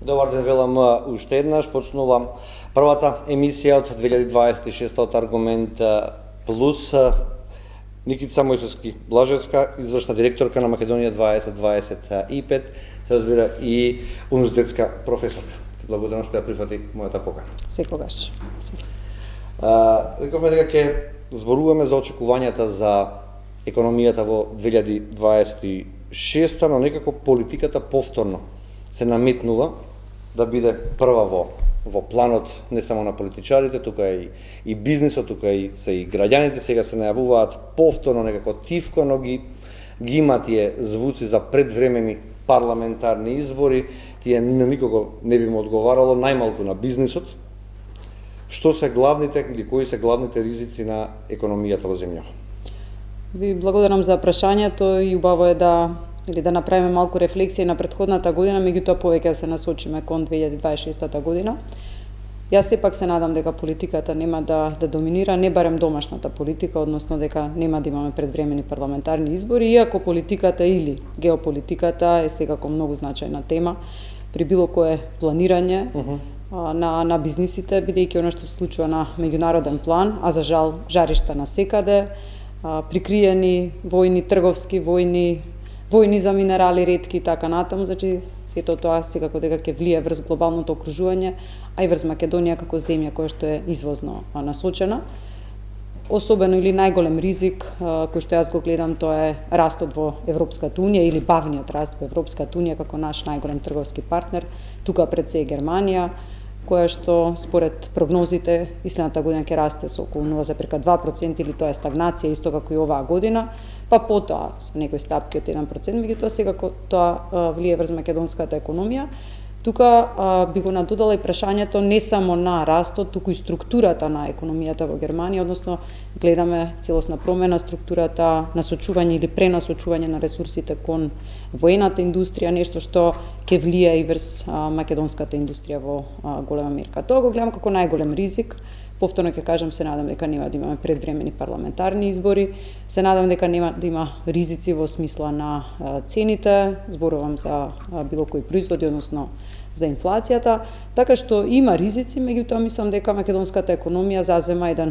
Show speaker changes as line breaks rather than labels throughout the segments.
Добар ден, велам уште еднаш. Почнува првата емисија од 2026 од Аргумент Плюс. Никица Мојсовски Блажевска, извршна директорка на Македонија 2025, се разбира и универзитетска професорка. Благодарам што ја прифати мојата покана.
Секогаш.
Рековме дека ќе зборуваме за очекувањата за економијата во 2026, но некако политиката повторно се наметнува да биде прва во планот не само на политичарите, тука и бизнисот, тука се и граѓаните сега се најавуваат повторно некако тивко, но ги има тие звуци за предвремени парламентарни избори, тие на никого не би му одговарало, најмалку на бизнисот. Што се главните или кои се главните ризици на економијата во земјава?
Ви благодарам за прашањето и убаво е да направиме малку рефлексија на претходната година, меѓутоа повеќе да се насочиме кон 2026 година. Јас сепак се надам дека политиката нема да доминира, не барем домашната политика, односно дека нема да имаме предвремени парламентарни избори, иако политиката или геополитиката е секако многу значајна тема при било кое планирање на бизнисите, бидејќи оно што се случува на меѓународен план, а за жал жаришта на секаде, прикриени војни, трговски војни за минерали ретки и така натаму, значи сето тоа секако дека ќе влие врз глобалното окружување, а и врз Македонија како земја која што е извозно насочена. Особено или најголем ризик кој што јас го гледам, тоа е растот во Европската унија или бавниот раст во Европската унија како наш најголем трговски партнер, тука пред се е Германија, која што според прогнозите ислената година ќе расте со околу 0,2% или тоа е стагнација исто како и оваа година, па потоа со некои стапки од 1%, меѓутоа секако тоа влие врз македонската економија. Тука би го надодала и прашањето не само на растот, туку и структурата на економијата во Германија, односно гледаме целосна промена структурата, насочување или пренасочување на ресурсите кон воената индустрија, нешто што ќе влие и врз македонската индустрија во голема мерка. Тоа го гледам како најголем ризик. Повторно ќе кажам, се надам дека нема да имаме предвремени парламентарни избори, се надам дека нема да има ризици во смисла на цените, зборувам за било кои производи, односно за инфлацијата, така што има ризици, меѓутоа мислам дека македонската економија зазема еден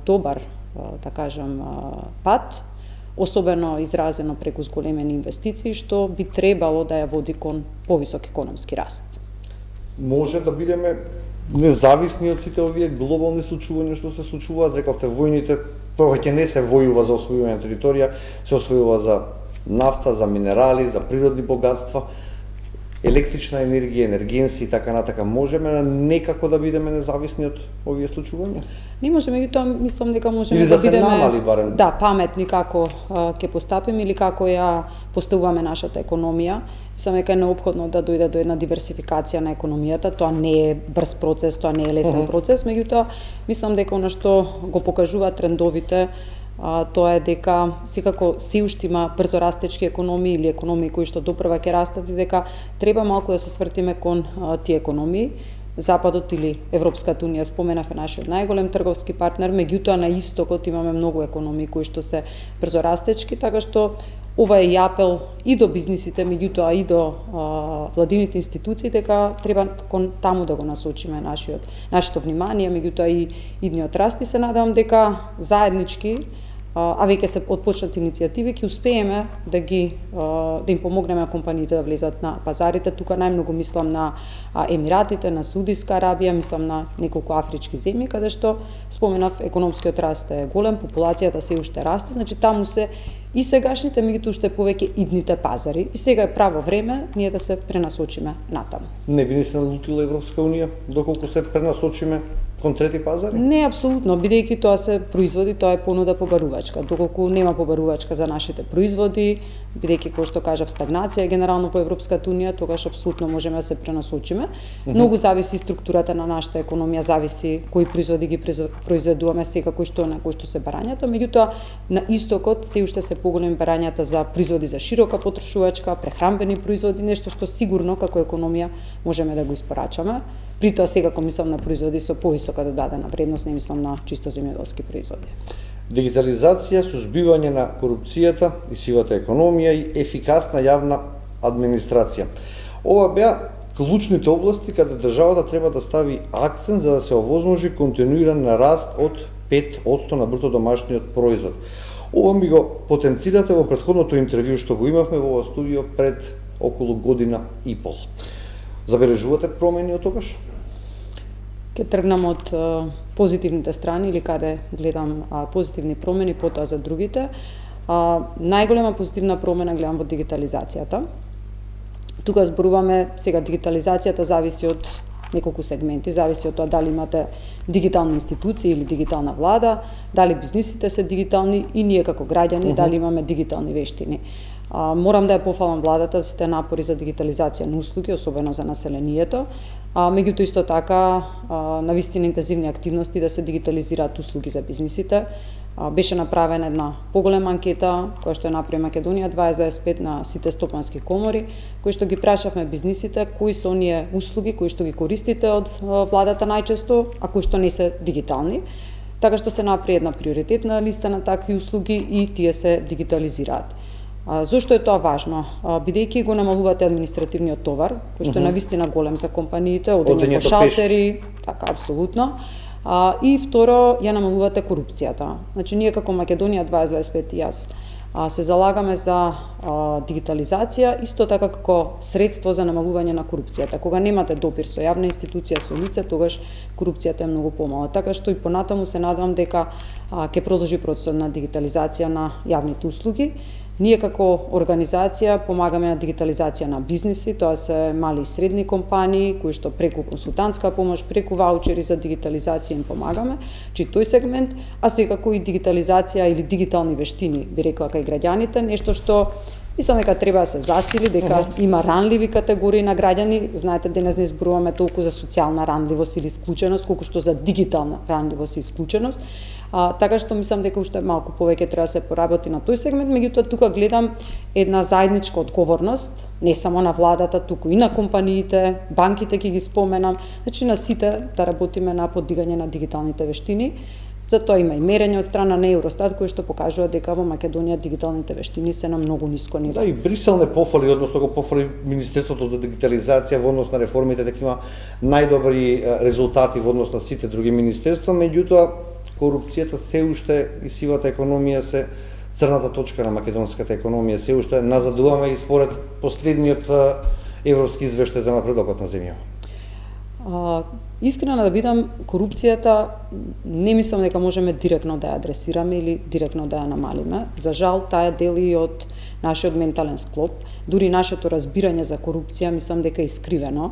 добар, да кажам, пат, особено изразено преку зголемени инвестиции, што би требало да ја води кон повисок економски раст.
Може да бидеме независни од сите овие глобални случувања што се случуваат, рековте војните, повеќе не се војува за освојување на територија, се освојува за нафта, за минерали, за природни богатства, електрична енергија, енергенси и така натака. Можеме некако да бидеме независни од овие случувања?
Не можеме, меѓутоа мислам дека можеме
да бидеме намали барем.
Да, паметни како ќе постапиме или како ја поставуваме нашата економија. Мислам дека е неопходно да дојде до една диверсификација на економијата. Тоа не е брз процес, тоа не е лесен процес, меѓутоа мислам дека она што го покажуваат трендовите, тоа е дека секако се уште има брзо растечки економии или економии кои што допрва ќе растат и дека треба малку да се свртиме кон тие економии. Западот или Европската унија, споменав, е нашиот најголем трговски партнер, меѓутоа на истокот имаме многу економии кои што се брзо растечки, така што ова е и апел и до бизнисите, меѓутоа и до владините институции, дека треба кон таму да го насочиме нашето внимание, меѓутоа и идниот раст, и се надевам дека заеднички, а веќе се отпочнат иницијативи, ќе успееме да им помогнеме компаниите да влезат на пазарите. Тука најмногу мислам на Емиратите, на Саудиска Арабија, мислам на неколку афрички земји, каде што споменав економскиот раст е голем, популацијата се уште расте, значи таму се и сегашните, меѓутоа уште повеќе идните пазари. И сега е право време ние да се пренасочиме натаму.
Не би ни се налутила Европска унија доколку се пренасочиме кон трети пазари?
Не, апсолутно, бидејќи тоа се производи, тоа е понуда побарувачка. Доколку нема побарувачка за нашите производи, бидејќи, како што кажав, стагнација генерално во Европската унија, тогаш апсолутно можеме да се пренасочиме. Многу зависи структурата на нашата економија, зависи кои производи ги произведуваме, секако што на кои што се барањата, меѓутоа на истокот се уште се поголеми барањата за производи за широка потрошувачка, прехранбени производи, нешто што сигурно како економија можеме да го испорачаме. При тоа секако мислам на производи со повисока додадена вредност, не мислам на чисто земјоделски производи.
Дигитализација, сузбивање на корупцијата и сивата економија и ефикасна јавна администрација. Ова беа клучните области каде државата треба да стави акцент за да се овозможи континуиран раст од 5% на бруто домашниот производ. Ова ми го потенцирате во претходното интервју што го имавме во ова студио пред околу година и пол. Забележувате промени од тогаш?
Ке тргнам од позитивните страни или каде гледам позитивни промени, потоа за другите. Најголема позитивна промена гледам во дигитализацијата. Тука зборуваме, сега дигитализацијата зависи од неколку сегменти, зависи од тоа дали имате дигитални институции или дигитална влада, дали бизнисите се дигитални и ние како граѓани дали имаме дигитални вештини. Морам да ја пофалам владата за сите напори за дигитализација на услуги, особено за населението, меѓутоа исто така навистина интензивни активности да се дигитализираат услуги за бизнисите. Беше направена една поголема анкета која што ја направи Македонија 2025 на сите стопански комори, кои што ги прашавме бизнисите кои се оние услуги кои што ги користите од владата најчесто, а кои што не се дигитални. Така што се направи една приоритетна листа на такви услуги и тие се дигитализираат. Зошто е тоа важно? Бидејќи го намалувате административниот товар, кој што е навистина голем за компаниите, одење по шалтери, така апсолутно. И второ, ја намалувате корупцијата. Значи, ние како Македонија 2025 и јас се залагаме за дигитализација, исто така како средство за намалување на корупцијата. Кога немате допир со јавна институција, со лице, тогаш корупцијата е многу помала. Така што и понатаму се надевам дека ќе продолжи процесот на дигитализација на јавните услуги. Ние како организација помагаме на дигитализација на бизниси, тоа се мали и средни компании, кои што преку консултантска помош, преку ваучери за дигитализација им помагаме, чи тој сегмент, а секако и дигитализација или дигитални вештини, би рекла кај граѓаните, нешто што мислам дека треба да се засили, дека има ранливи категории на граѓани. Знаете, денес не зборуваме толку за социјална ранливост или исклученост, колку што за дигитална ранливост и исклученост. Така што мислам дека уште малку повеќе треба да се поработи на тој сегмент, меѓутоа тука гледам една заедничка одговорност, не само на владата, туку и на компаниите, банките ќе ги споменам, значи на сите да работиме на подигање на дигиталните вештини. Затоа има и мерење од страна на Евростат кои што покажува дека во Македонија дигиталните вештини се на многу ниско ниво.
Да, и Брисел не пофали, односно го пофали Министерството за дигитализација во однос на реформите, дека има најдобри резултати во однос на сите други министерства, меѓутоа корупцијата се уште и сивата економија се црната точка на македонската економија, се уште назадуваме и според последниот европски извештај за напредокот на земјава.
Искрена да бидам, корупцијата не мислам дека можеме директно да ја адресираме или директно да ја намалиме. За жал, таа дели од нашиот ментален склоп, дури нашето разбирање за корупција мислам дека е искривено.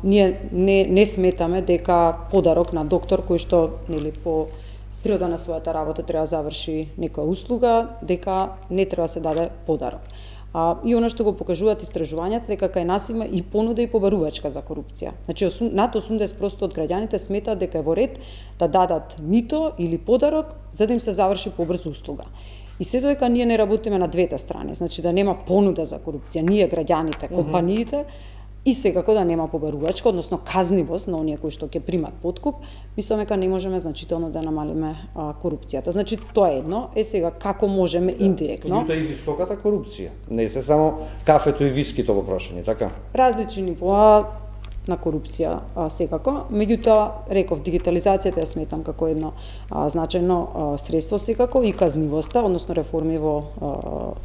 Ние не сметаме дека подарок на доктор кој што нели по природа на својата работа треба да заврши некоја услуга, дека не треба да се даде подарок. И оно што го покажуваат истражувањата дека кај нас има и понуда и побарувачка за корупција. Значи над 80% од граѓаните сметаат дека е во ред да дадат мито или подарок за да им се заврши побрзо услуга. И се додека ние не работиме на двете страни, значи да нема понуда за корупција, ние граѓаните, компаниите, и секако да нема побарувачка, односно казнивост на оние кои што ќе примат подкуп, мислам дека не можеме значително да намалиме корупцијата. Значи тоа е едно, сега како можеме индиректно.
Меѓутоа и високата корупција, не се само кафето и вискито во прашање, така?
Различни нивоа на корупција секако, меѓутоа реков дигитализацијата ја сметам како едно значајно средство секако и казнивоста, односно реформи во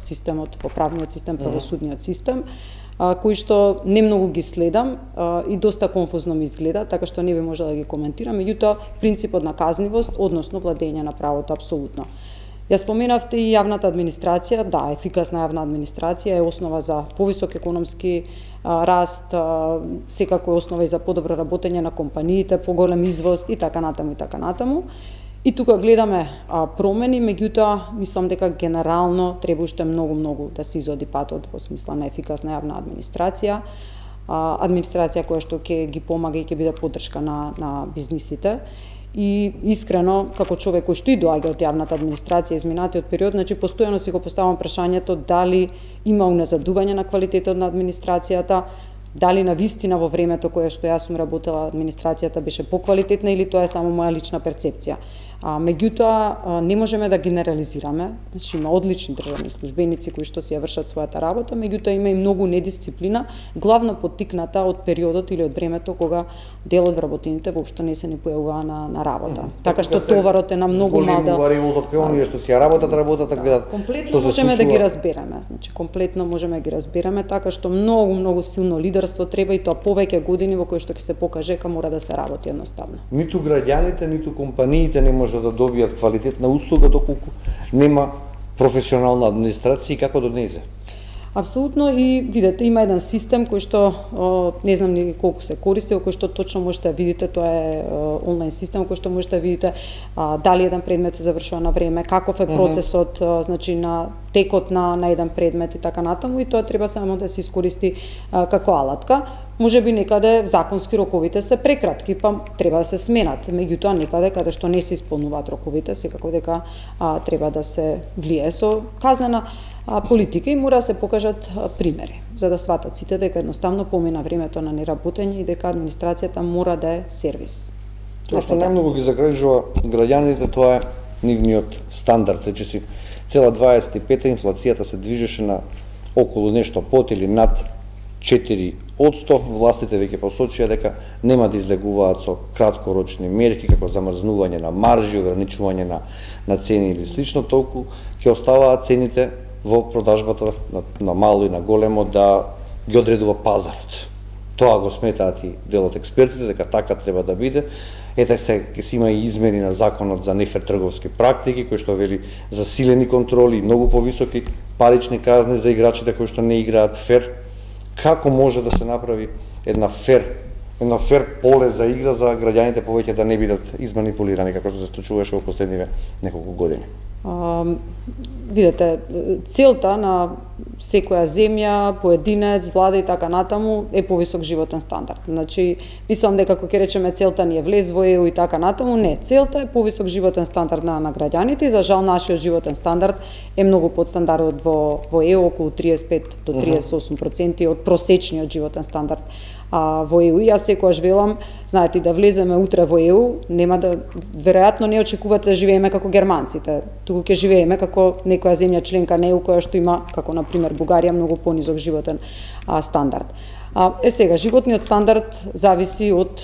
системот, во правниот систем, правосудниот систем, кои што не многу ги следам и доста конфузно ми изгледа, така што не би можела да ги коментирам, меѓутоа принципот на казнивост, односно владење на правото апсолутно. Ја споменавте и јавната администрација, да, ефикасна јавна администрација е основа за повисок економски раст, секако е основа и за подобро работење на компаниите, поголем извоз и така натаму и така натаму. И тука гледаме промени, меѓутоа мислам дека генерално треба уште многу да се изоди патот во смисла на ефикасна јавна администрација, администрација која што ќе ги помага и ќе биде поддршка на бизнисите. И искрено, како човек кој што и доаѓа од јавната администрација изминатиот период, значи постојано си го поставам прашањето дали има уназадување на квалитетот на администрацијата. дали на вистина во времето кое што јас сум работела администрацијата беше поквалитетна или тоа е само моја лична перцепција. Меѓутоа, не можеме да генерализираме, значи има одлични државни службеници кои што си ја вршат својата работа, меѓутоа има и многу недисциплина, главно поттикната од периодот или од времето кога дел од вработените воопшто не се ни појавува на работа. Така што товарот е на многу мал дел.
Од кај оние што си ја работат, гледат
комплетно можеме да ги разбереме, значи комплетно можеме да ги разбереме, така што многу силно лидерство треба и тоа повеќе години во кои што ќе се покаже дека мора да се работи едноставно.
Ниту граѓаните, ниту компаниите не може да добијат квалитетна услуга доколку нема професионална администрација и како донесе.
Апсолутно, и видете, има еден систем кој што не знам ни колку се користи, кој што точно можете да видите, тоа е онлайн систем кој што можете да видите дали еден предмет се завршува на време, каков е процесот, значи на текот на еден предмет и така натаму, и тоа треба само да се искористи како алатка. Може би некаде законски роковите се прекратки, па треба да се сменат. Меѓутоа некаде каде што не се исполнуваат роковите, секако дека треба да се влие со казнена политика и мора да се покажат примери, за да сватат сите дека едноставно помина времето на неработење и дека администрацијата мора да е сервис.
Тоа што најмногу ги загрижува граѓаните, тоа е нивниот стандард, речиси цела 25-та инфлацијата се движеше на околу нешто под или над 4%, властите веќе посочија дека нема да излегуваат со краткорочни мерки како замрзнување на маржи, ограничување на цени или слично, толку ќе оставаат цените во продажбата на мало и на големо да ги одредува пазарот. Тоа го сметаат и дел од експертите дека така треба да биде. Ете се ќе си има и измени на законот за нефер трговски практики кој што вели засилени контроли и многу повисоки парични казни за играчите кои што не играат фер. Како може да се направи една фер поле за игра за граѓаните повеќе да не бидат изманипулирани како што се случуваше во последниве неколку години?
Видете, целта на секоја земја, поединец, влада и така натаму е повисок животен стандард. Значи, мислам дека ако ќе речеме целта ни е влез во ЕУ и така натаму, не, целта е повисок животен стандард на граѓаните и за жал нашиот животен стандард е многу под стандардот во ЕУ, околу 35 до 38% од просечниот животен стандард во ЕУ. И јас секогаш велам, знаете, да влеземе утре во ЕУ, нема да веројатно не очекувате да живееме како германците, туку ќе живееме како некоја земја членка на ЕУ која што има, како на пример Бугарија, многу понизок животен стандард. Сега, животниот стандард зависи од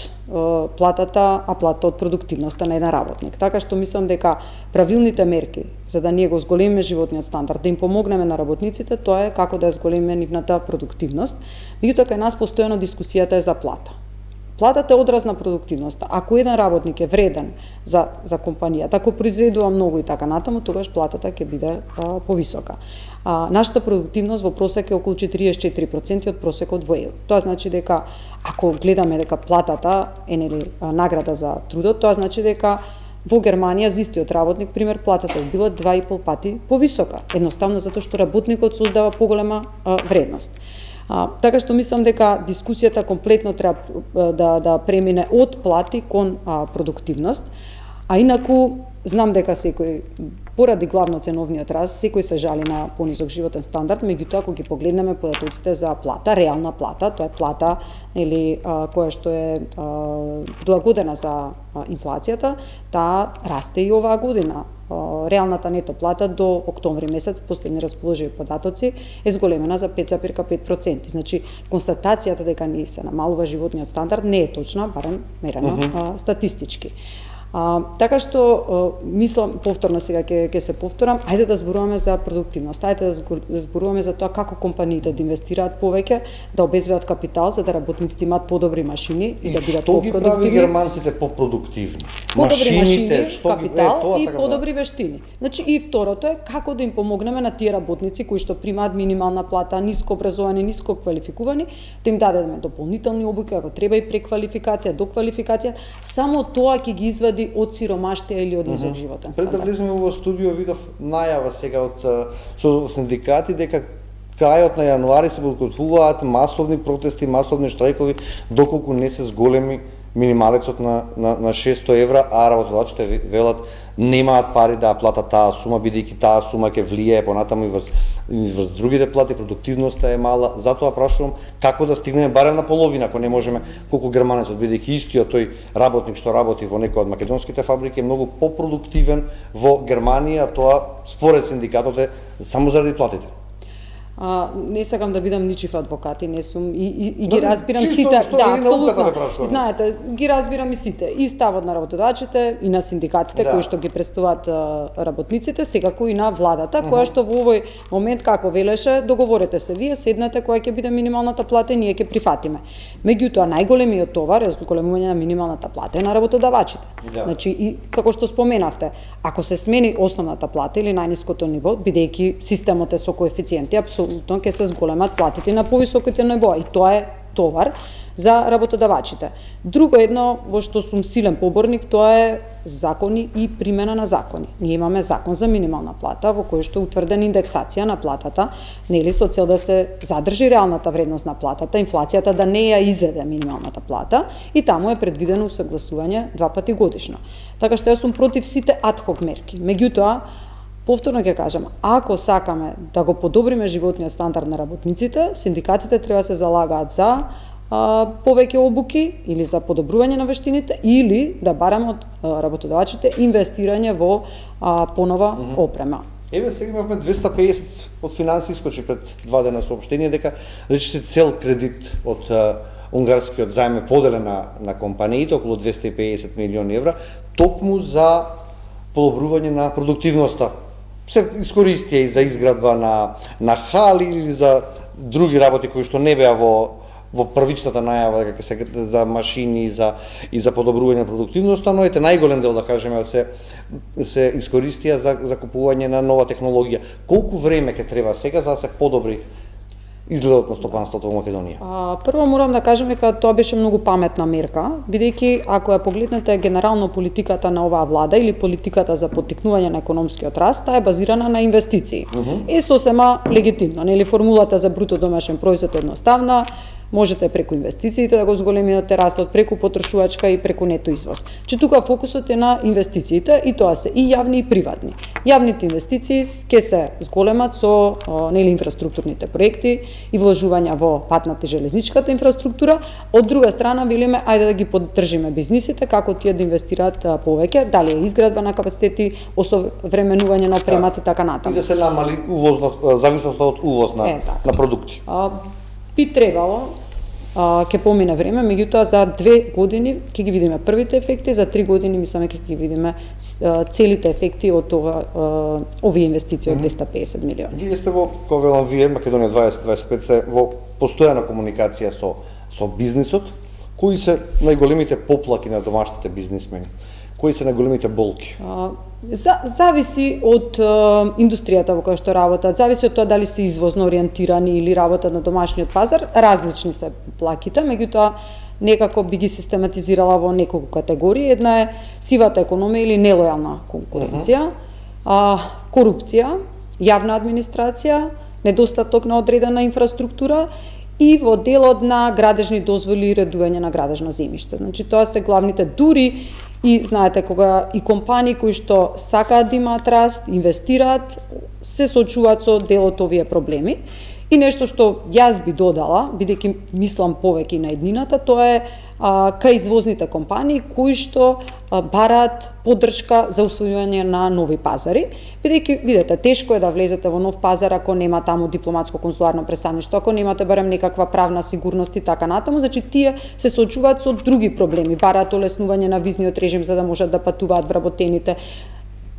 платата, а плата од продуктивноста на еден работник. Така што мислам дека правилните мерки за да ние го зголемиме животниот стандард, да им помогнеме на работниците, тоа е како да зголемиме нивната продуктивност. Меѓутоа кај нас постојано дискусијата е за плата. Платата е одраз на продуктивноста. Ако еден работник е вреден за компанијата, ако произведува многу и така натаму, тогаш платата ќе биде повисока. Нашата продуктивност во просек е околу 44% од просекот во ЕУ. Тоа значи дека ако гледаме дека платата е награда за трудот, тоа значи дека во Германија за истиот работник, пример, платата е била 2,5 пати повисока, едноставно затоа што работникот создава поголема вредност. Така што мислам дека дискусијата комплетно треба да премине од плати кон продуктивност, а инаку знам дека секој поради главно ценовниот раст, секој се жали на понизок животен стандард, меѓутоа ако ги погледнеме податоците за плата, реална плата, тоа е плата која што е прилагодена за инфлацијата, таа расте и оваа година. Реалната нето плата до октомври месец, последни расположиви податоци, е зголемена за 5,5%. Значи, констатацијата дека ни се намалува животниот стандард не е точна, барем мерено статистички. Така што мислам, повторно сега ќе се повторам, ајде да зборуваме за продуктивност, ајде да зборуваме за тоа како компаниите да инвестираат повеќе, да обезбедат капитал за да работниците имаат подобри машини и да бидат
попродуктивни. И што ги прави германците попродуктивни?
Подобри машини, капитал и подобри вештини. Значи и второто е како да им помогнеме на тие работници кои што примаат минимална плата, ниско образовани, ниско квалификувани, да им дадеме дополнителни обуки, ако треба и преквалификација, доквалификација, само тоа ќе ги извади од сиромаштија или од низок животен стандард.
Пред да влеземе во студио видов најава сега со синдикати дека крајот на јануари се подготвуваат масовни протести, масовни штрајкови, доколку не се зголеми минималецот на 600 евра, а работодавците велат немаат пари да платат таа сума, бидејќи таа сума ќе влијае понатаму и врз другите плати, продуктивноста е мала. Затоа прашувам како да стигнеме барем на половина, ако не можеме, колку германецот, бидејќи истиот тој работник што работи во некоја од македонските фабрики е многу попродуктивен во Германија, тоа според синдикатот е само заради платите.
Не сакам да бидам ничив адвокат и не сум и ги
Да,
разбирам
чисто
сите,
што
да,
или науката
апсолутно.
ве прашувам.
Знаете, ги разбирам и сите, и ставот на работодавците, и на синдикатите
Да.
кои што ги представуваат работниците, секако и на владата, која што во овој момент како велеше, договорете се вие, седнете која ќе биде минималната плата и ние ќе прифатиме. Меѓутоа најголемиот товар е зголемување на минималната плата е на работодавачите.
Да.
Значи и како што споменавте, ако се смени основната плата или најниското ниво, бидејќи системот е со коефициенти, апсолутно ќе се зголемат платите на повисоките нивоа и тоа е товар за работодавачите. Друго едно во што сум силен поборник, тоа е закони и примена на закони. Ние имаме закон за минимална плата во кој што е утврдена индексација на платата, нели со цел да се задржи реалната вредност на платата, инфлацијата да не ја изеде минималната плата и таму е предвидено усагласување 2 пати годишно. Така што јас сум против сите адхок мерки. Меѓутоа, повторно ќе кажам, ако сакаме да го подобриме животниот стандард на работниците, синдикатите треба да се залагаат за повеќе обуки или за подобрување на вештините или да бараме од работодавачите инвестирање во понова опрема.
Еве сега имавме 250 од финанси искочи пред 2 дена соопштение дека речите цел кредит од унгарскиот заем е поделен на компаниите околу 250 милиони евра токму за подобрување на продуктивноста. Се искористија и за изградба на хали или за други работи кои што не беа во првичната најава дека се за машини и за подобрување на продуктивноста, но ете најголем дел да кажеме се искористија за купување на нова технологија. Колку време ќе треба сега за да се подобри изгледот на стопанството во Македонија?
Прво морам да кажам дека тоа беше многу паметна мерка, бидејќи ако ја погледнете генерално политиката на оваа влада или политиката за поттикнување на економскиот раст, таа е базирана на инвестиции. И сосема легитимно, нели формулата за бруто домашен производ е едноставна, можете преку инвестициите да го зголемите растот, преку потрошувачка и преку нето извоз. Че тука фокусот е на инвестициите и тоа се и јавни и приватни. Јавните инвестиции ќе се зголемат со нели инфраструктурните проекти и вложувања во патната и железничката инфраструктура. Од друга страна велиме ајде да ги поддржиме бизнисите како тие да инвестираат повеќе, дали е изградба на капацитети, осовременување на опремата и така натаму.
И да се намали зависноста од увоз на продукти.
Би требало, ќе помине време, меѓутоа за 2 години ќе ги видиме првите ефекти, за 3 години мислиме ќе ги видиме целите ефекти од овие инвестиции од 250 милиони.
Вие сте во, како велам вие, Македонија 2025 се во постојана комуникација со бизнисот, кои се најголемите поплаки на домашните бизнисмени? Кои се најголемите болки?
Зависи од индустријата во која што работат, зависи од тоа дали се извозно ориентирани или работат на домашниот пазар, различни се плаките, меѓутоа некако би ги систематизирала во неколку категории. Една е сивата економија или нелојална конкуренција, корупција, јавна администрација, недостаток на одредена инфраструктура и во делот на градежни дозволи и редување на градежно земјиште. Значи тоа се главните, дури и знаете кога и компании кои што сакаат да имаат раст, инвестираат, се соочуваат со дел од овие проблеми. И нешто што јас би додала, бидејќи мислам повеќе на еднината, тоа е кај извозните компании кои што бараат поддршка за усвојување на нови пазари, бидејќи видете тешко е да влезете во нов пазар ако нема таму дипломатско-консуларно представништво, ако немате барем некаква правна сигурност и така натаму, значи тие се соочуваат со други проблеми, бараат олеснување на визниот режим за да можат да патуваат вработените.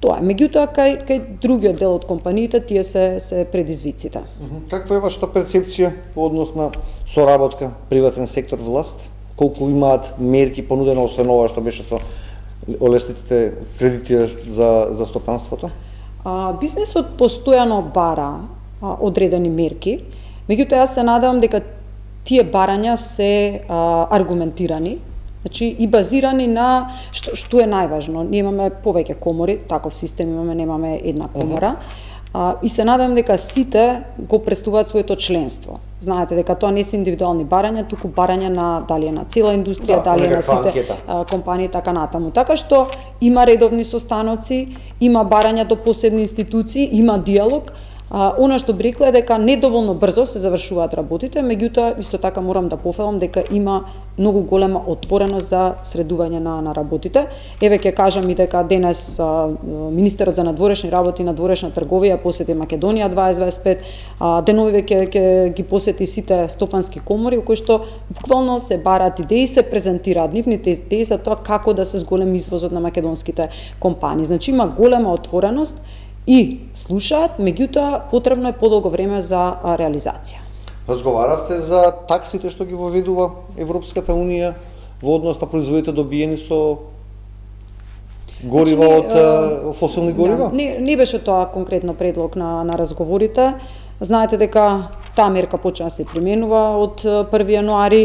Тоа е. Меѓутоа, кај другиот дел од компаниите, тие се предизвиците.
Каква е вашата перцепција по однос на соработка, приватен сектор, власт? Колку имаат мерки понудено, освен ова што беше со олеснетите кредити за стопанството?
Бизнисот постојано бара одредени мерки, меѓутоа јас се надевам дека тие барања се аргументирани, значи и базирани на што е најважно. Ние имаме повеќе комори, таков систем имаме, немаме една комора. И се надам дека сите го представуваат своето членство. Знаете дека тоа не се индивидуални барања, туку барања на дали е на цела индустрија, дали е на сите компании така натаму. Така што има редовни состаноци, има барања до посебни институции, има диалог. Она што би рекла е дека недоволно брзо се завршуваат работите, меѓутоа исто така морам да пофалам дека има многу голема отвореност за средување на работите. Еве ќе кажам и дека денес министерот за надворешни работи и надворешна трговија посети Македонија 2025, деновиве ќе ги посети сите стопански комори кои што буквално се бараат идеи, се презентираат нивните идеи за тоа како да се зголеми извозот на македонските компании. Значи има голема отвореност и слушаат, меѓутоа потребно е подолго време за реализација.
Разговаравте за таксите што ги воведува Европската Унија во однос на производите добиени со горива од фосилни горива?
Да, не беше тоа конкретно предлог на разговорите. Знаете дека таа мерка почна да се применува од 1 јануари.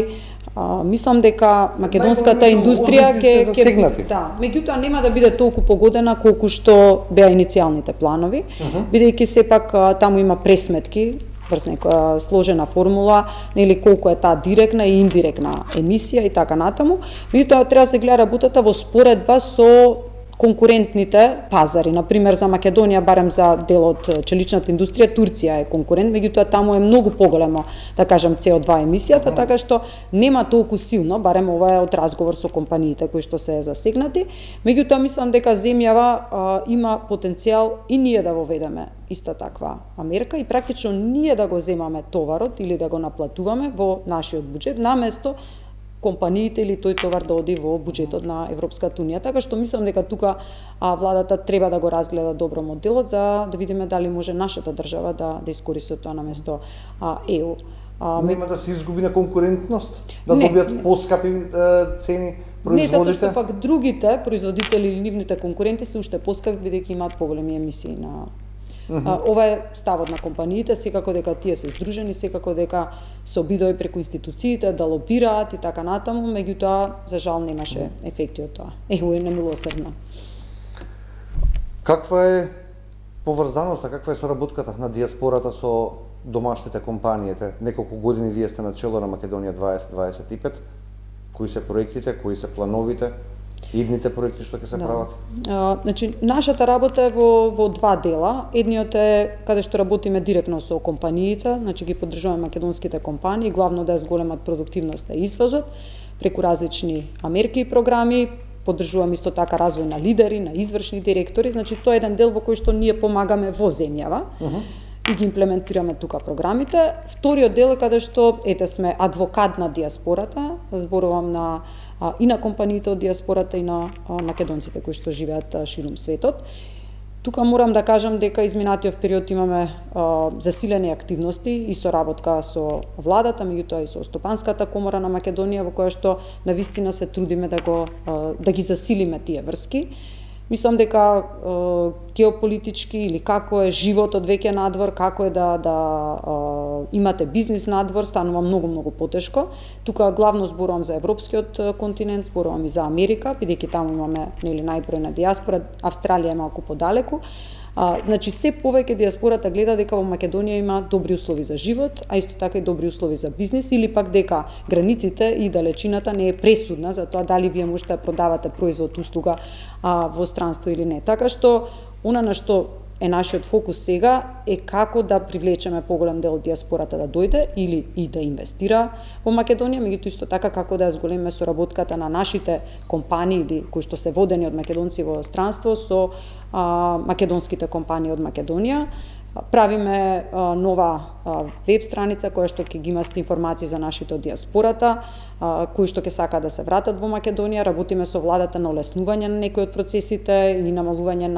Мислам дека македонската индустрија ќе да, меѓутоа нема да биде толку погодена колку што беа иницијалните планови, бидејќи сепак таму има пресметки врз некоја сложена формула, нели колку е таа директна и индиректна емисија и така натаму. Меѓутоа треба да се гледа работата во споредба со конкурентните пазари. Например, за Македонија, барем за дел од челичната индустрија, Турција е конкурент, меѓутоа таму е многу поголема, да кажам, CO2 емисијата, така што нема толку силно, барем ова е од разговор со компаниите кои што се засегнати. Меѓутоа мислам дека земјава има потенцијал и ние да воведеме иста таква мерка и практично ние да го земаме товарот или да го наплатуваме во нашиот буџет наместо компаниите или тој товар да оди во буџетот на Европската Унија. Така што мислам дека тука владата треба да го разгледа добро моделот за да видиме дали може нашата држава да искористи тоа наместо ЕУ.
Нема да се изгуби на конкурентност, да добијат поскапи цени производите?
Не, затоа што пак другите производители или нивните конкуренти се уште поскапи бидејќи имаат поголеми емисии на ова е ставот на компаниите, секако дека тие се здружени, секако дека се обидои преку институциите да лобираат и така натаму, меѓутоа за жал немаше ефекти од тоа. ЕУ е немилосрдна.
Каква е поврзаноста, каква е соработката на диаспората со домашните компаниите? Неколку години вие сте на чело на Македонија 2025. Кои се проектите, кои се плановите? Идните проекти што ќе се прават?
Значи, нашата работа е во два дела. Едниот е каде што работиме директно со компаниите, значи ги поддржуваме македонските компании, главно да зголемат продуктивноста и извозот, преку различни мерки и програми, поддржуваме исто така развој на лидери, на извршни директори, значи тоа е еден дел во кој што ние помагаме во земјава. И ги имплементираме тука програмите. Вториот дел е каде што сме адвокат на диаспората, зборувам и на компаниите од диаспората и на македонците кои што живеат ширум светот. Тука морам да кажам дека изминатиот период имаме засилени активности и соработка со владата, меѓутоа и со Стопанската комора на Македонија, во која што навистина се трудиме да ги засилиме тие врски. Мислам дека геополитички или како е животот веќе надвор, како е да имате бизнис надвор, станува многу потешко. Тука главно зборувам за европскиот континент, зборувам и за Америка, бидејќи таму имаме најбројна диаспора, Австралија е малку подалеку. Значи се повеќе диаспората гледа дека во Македонија има добри услови за живот, а исто така и добри услови за бизнис, или пак дека границите и далечината не е пресудна за тоа дали вие можете да продавате производ, услуга во странство или не. Така што она на што е нашиот фокус сега е како да привлечеме поголем дел од диаспората да дојде или и да инвестира во Македонија, меѓутоа исто така како да зголемиме соработката на нашите компании или кои што се водени од македонци во странство со македонските компании од Македонија. Правиме нова веб страница која што ќе ги има информации за нашите од диаспората, кои што ќе сакаат да се вратат во Македонија. Работиме со владата на олеснување на некои од процесите и намалување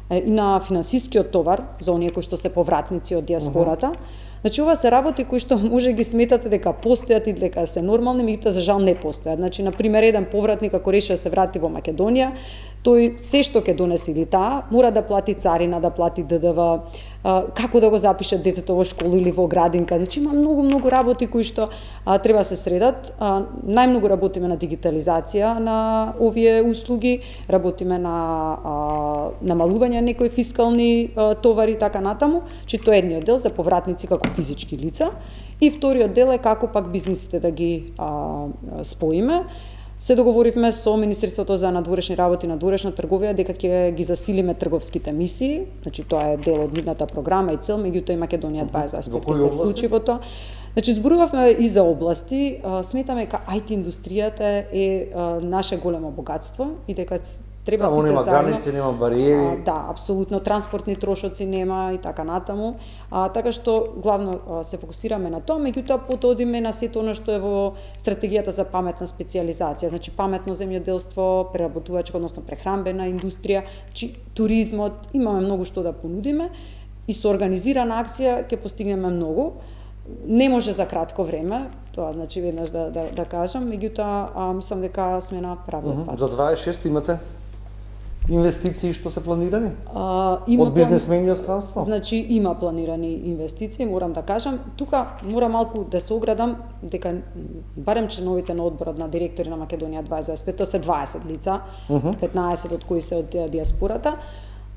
и на финансискиот товар за оние кои што се повратници од диаспората. Значи ова се работи кои што може ги сметате дека постојат и дека се нормални, меѓутоа за жал не постојат. Значи на пример еден повратник ако реши да се врати во Македонија, тој се што ќе донесе или таа мора да плати царина, да плати ДДВ, како да го запише детето во школа или во градинка. Значи има многу работи кои што треба се средат. Најмногу работиме на дигитализација на овие услуги, работиме на намалување некои фискални товари и така натаму, че тоа е едниот дел за повратници како физички лица. И вториот дел е како пак бизнисите да ги споиме. Се договоривме со Министерството за надворешни работи и надворешна трговија дека ќе ги засилиме трговските мисии, значи тоа е дел од нивната програма и цел, меѓутоа и Македонија 2025 ќе се вклучи во тоа. Значи зборувавме и за области, сметаме дека IT индустријата е наше големо богатство и дека треба сите
нема
заедно.
граници, нема бариери.
Да, апсолутно, транспортни трошоци нема и така натаму. Така што главно се фокусираме на тоа, меѓутоа потоа одиме на сето она што е во стратегијата за паметна специјализација, значи паметно земјоделство, преработувачка, односно прехранбена индустрија, туризмот, имаме многу што да понудиме и со организирана акција ќе постигнеме многу. Не може за кратко време, тоа значи веднаш да кажам, меѓутоа мислам дека сме на правиот пат.
За 26 имате инвестиции што се планирани?
Има
од бизнесмени од странство?
Значи има планирани инвестиции, морам да кажам. Тука мора малку да се оградам дека барем членовите на одборот на директори на Македонија 2025, тоа се 20 лица, 15 од кои се од диаспората.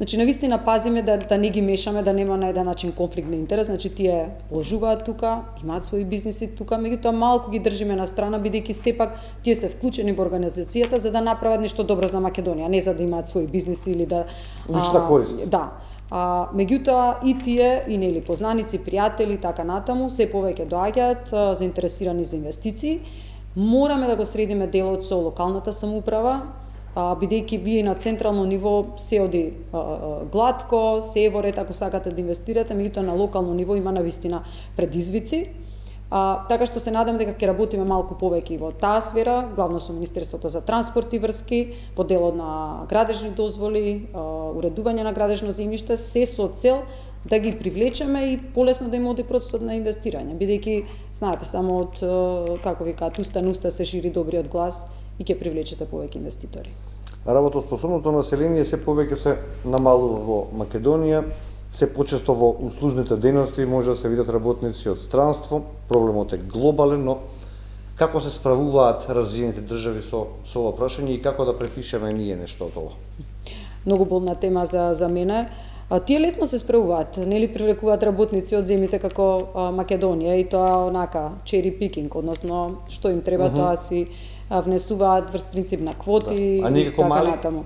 Значи, навистина пазиме да не ги мешаме, да нема на еден начин конфликт на интерес, значи тие вложуваат тука, имаат своји бизниси тука, меѓутоа малку ги држиме на страна, бидејќи сепак тие се вклучени во организацијата за да направат нешто добро за Македонија, не за да имаат своји бизниси или да...
Лична корист.
Да. Меѓутоа и тие, и нели познаници, пријатели, така натаму, се повеќе доаѓаат заинтересирани за инвестиции. Мораме да го средиме делот со локалната самоуправа, бидејќи вие на централно ниво се оди гладко, се е во ред ако сакате да инвестирате, меѓутоа на локално ниво има навистина предизвици. Така што се надам дека ќе работиме малку повеќе и во таа сфера, главно со Министерството за транспорт и врски, по делот на градежни дозволи, уредување на градежно земјиште, се со цел да ги привлечеме и полесно да им оди процесот на инвестирање, бидејќи знаете само од како ви кажат уста на уста се шири добриот глас и ќе привлечете повеќе инвеститори.
Работоспособното население се повеќе се намалува во Македонија, се почесто во услужните дејности може да се видат работници од странство, проблемот е глобален, но како се справуваат развиените држави со ова прашање и како да препишеме ние нешто од ова?
Многу болна тема за мене. Тие лесно се справуваат, нели привлекуваат работници од земјите како Македонија и тоа онака cherry picking, односно што им треба тоа си внесуваат врз принцип на квоти и така натаму.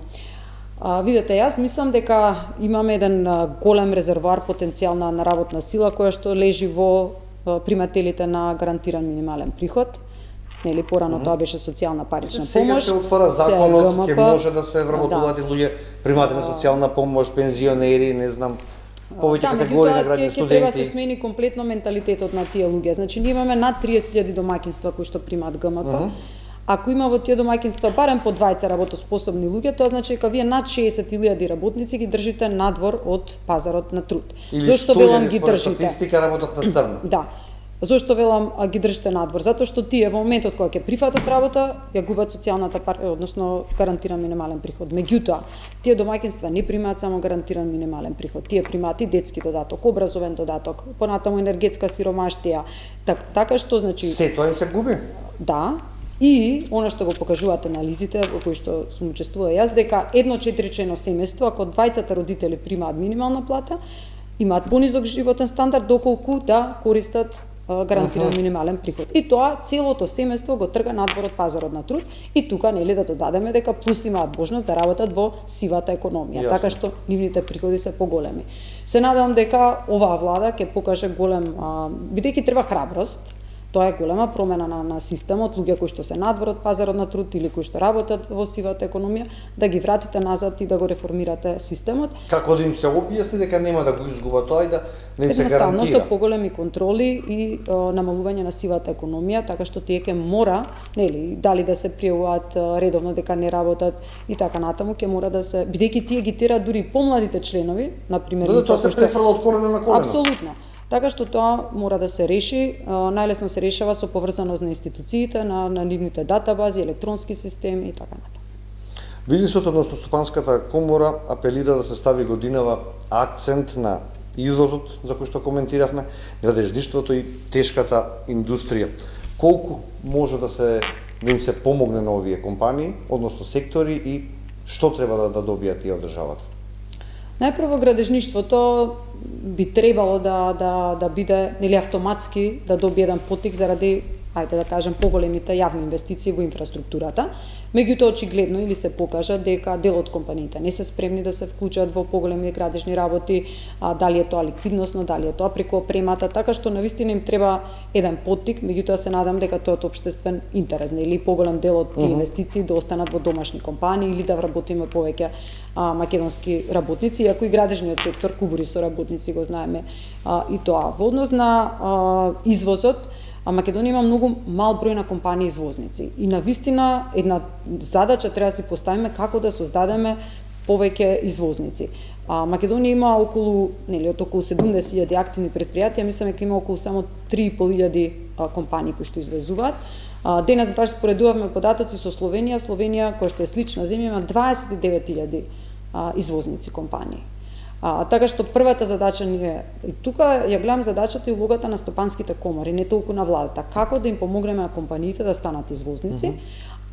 Видете, јас мислам дека имаме еден голем резервоар потенцијал на работна сила која што лежи во примателите на гарантиран минимален приход. Нели порано тоа беше социјална парична помош.
Сега се отвора законот, ќе може да се вработуваат и луѓе приматели на социјална помош, пензионери, не знам, повеќе категории на граѓани, студенти.
Треба се смени комплетно менталитетот на тие луѓе. Значи ние имаме над 30.000 домаќинства кои што примаат ГМП. Ако има во тие домаќинства барем по 20 работоспособни луѓе, тоа значи дека вие над 60.000 работници ги држите надвор од пазарот на труд.
Зошто велам ги држите? Статистика работат на црно.
Да. Зошто велам ги држите надвор? Затоа што тие во моментот кога ќе прифатат работа, ја губат социјалната односно гарантиран минимален приход. Меѓутоа, тие домаќинства не примаат само гарантиран минимален приход. Тие примаат и детски додаток, образовен додаток, понатаму енергетска сиромаштија. Така што значи
се тоа им се губи?
Да. И она што го покажуваат анализите во кои што сум учествувала јас, дека едно 4-члено семејство, ако двајцата родители примаат минимална плата, имаат понизок животен стандард доколку да користат гарантиран минимален приход. И тоа целото семејство го трга надвор од пазарот на труд и тука нели да додадеме дека плюс имаат можност да работат во сивата економија, така што нивните приходи се поголеми. Се надевам дека оваа влада ќе покаже голем, бидејќи треба храброст. Тоа е голема промена на системот, луѓе кои што се надвор од пазарот на труд или кои што работат во сивата економија, да ги вратите назад и да го реформирате системот.
Како да им се објасни дека нема да го изгуба тоа и да им се гарантира?
Едноставно со поголеми контроли и намалување на сивата економија, така што тие ќе мора, нели, дали да се пријавуваат редовно дека не работат и така натаму, ќе мора да се, бидејќи тие ги терат дури помладите членови, на пример,
тоа се префрла од колено на колено.
Апсолутно. Така што тоа мора да се реши, најлесно се решава со поврзаност на институциите, на нивните датабази, електронски системи и така натаму.
Бизнисот, односно Стопанската комора, апелира да се стави годинава акцент на извозот, за кој што коментиравме, градежништвото и тешката индустрија. Колку може да им се помогне на овие компании, односно сектори, и што треба да добијат тие од државата?
Најпрво, градежништвото би требало да биде, нели, автоматски да добие еден поттик заради, ајде да кажем, поголемите јавни инвестиции во инфраструктурата. Меѓутоа, очигледно или се покажа дека дел од компаниите не се спремни да се вклучат во поголеми градежни работи, дали е тоа ликвидносно, дали е тоа преку опремата, така што навистина им треба еден поттик, меѓутоа се надам дека тоа е од општествен интерес, или поголем дел од тие инвестиции да останат во домашни компании или да вработиме повеќе македонски работници, иако и градежниот сектор кубури со работници, го знаеме и тоа. Во однос на извозот, Македонија има многу мал број на компании извозници и навистина една задача треба да си поставиме како да создадеме повеќе извозници. Македонија има околу 70.000 активни претпријатија, мислам дека има околу само 3.500 компании кои што извезуваат. Денес баш споредувавме податоци со Словенија, која што е слична земја, има 29.000 извозници компании. Така што првата задача ни е, и тука ја гледам задачата и улогата на стопанските комори, не толку на владата, како да им помогнеме на компаниите да станат извозници,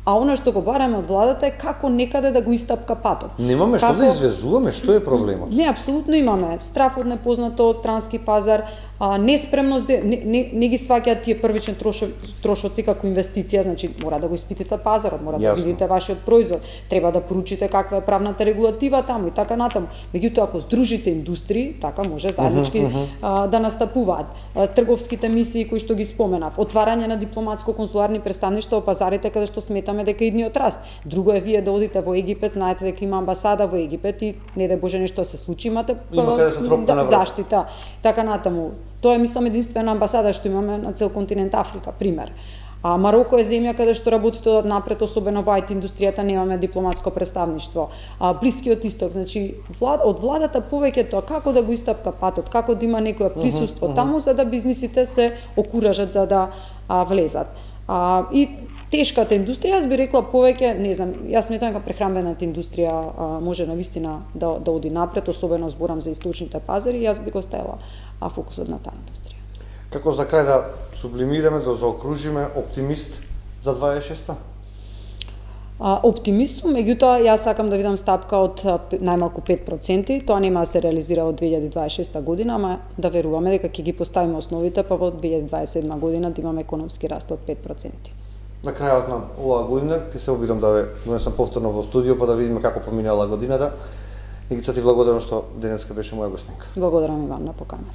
а она што го бараме од владата е како некаде да го истапка патот.
Немаме што да извезуваме, што е проблемот?
Не, апсолутно имаме. Страф од непознато, од странски пазар, неспремност, не ги сваќаат тие првични трошоци како инвестиција, значи мора да го испитите пазарот, мора да видите вашиот производ, треба да поручите каква е правната регулатива таму и така натаму. Меѓутоа, ако здружите индустрии, така може заеднички да настапуваат. Трговските мисии кои што ги споменав, отварање на дипломатско-консуларни представништва во пазарите каде што сметаме дека идниот раст. Друго е вие да одите во Египет, знаете дека има амбасада во Египет и не да Боже нешто се случи, имате заштита, така натаму. Тоа е, мислам, единствена амбасада што имаме на цел континент Африка, пример. Мароко е земја каде што работите од напред, особено во IT индустријата, немаме дипломатско представништво. Блискиот исток, значи од владата повеќе тоа како да го истапка патот, како да има некоја присуство таму за да бизнисите се окуражат за да влезат. И тешката индустрија, аз би рекла повеќе, не знам, јас сметам дека прехранбената индустрија може навистина да оди напред, особено зборам за источните пазари, јас би го ставила фокусот на таа индустрија.
Како за крај да сублимираме, да заокружиме, оптимист за 26-та?
Оптимист сум, меѓутоа јас сакам да видам стапка од најмалку 5%, тоа нема да се реализира во 2026 година, ама да веруваме дека ќе ги поставиме основите, па во 2027 година да имаме економски раст од 5%.
На крајот на оваа година ќе се обидам да ве донесам повторно во студио, па да видиме како поминала годината. Игица, ти благодарам што денеска беше моја гостинка.
Благодарам и вам на поканата.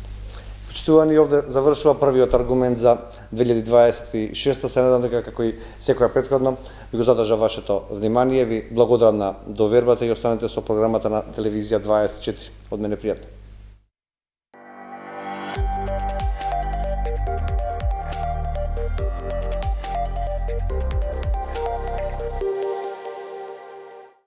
Почитувани, овде завршува првиот аргумент за 2026. Се надам дека како и секоја претходно ви го задржа вашето внимание. Ви благодарам на довербата и останете со програмата на телевизија 24. Од мене пријатно.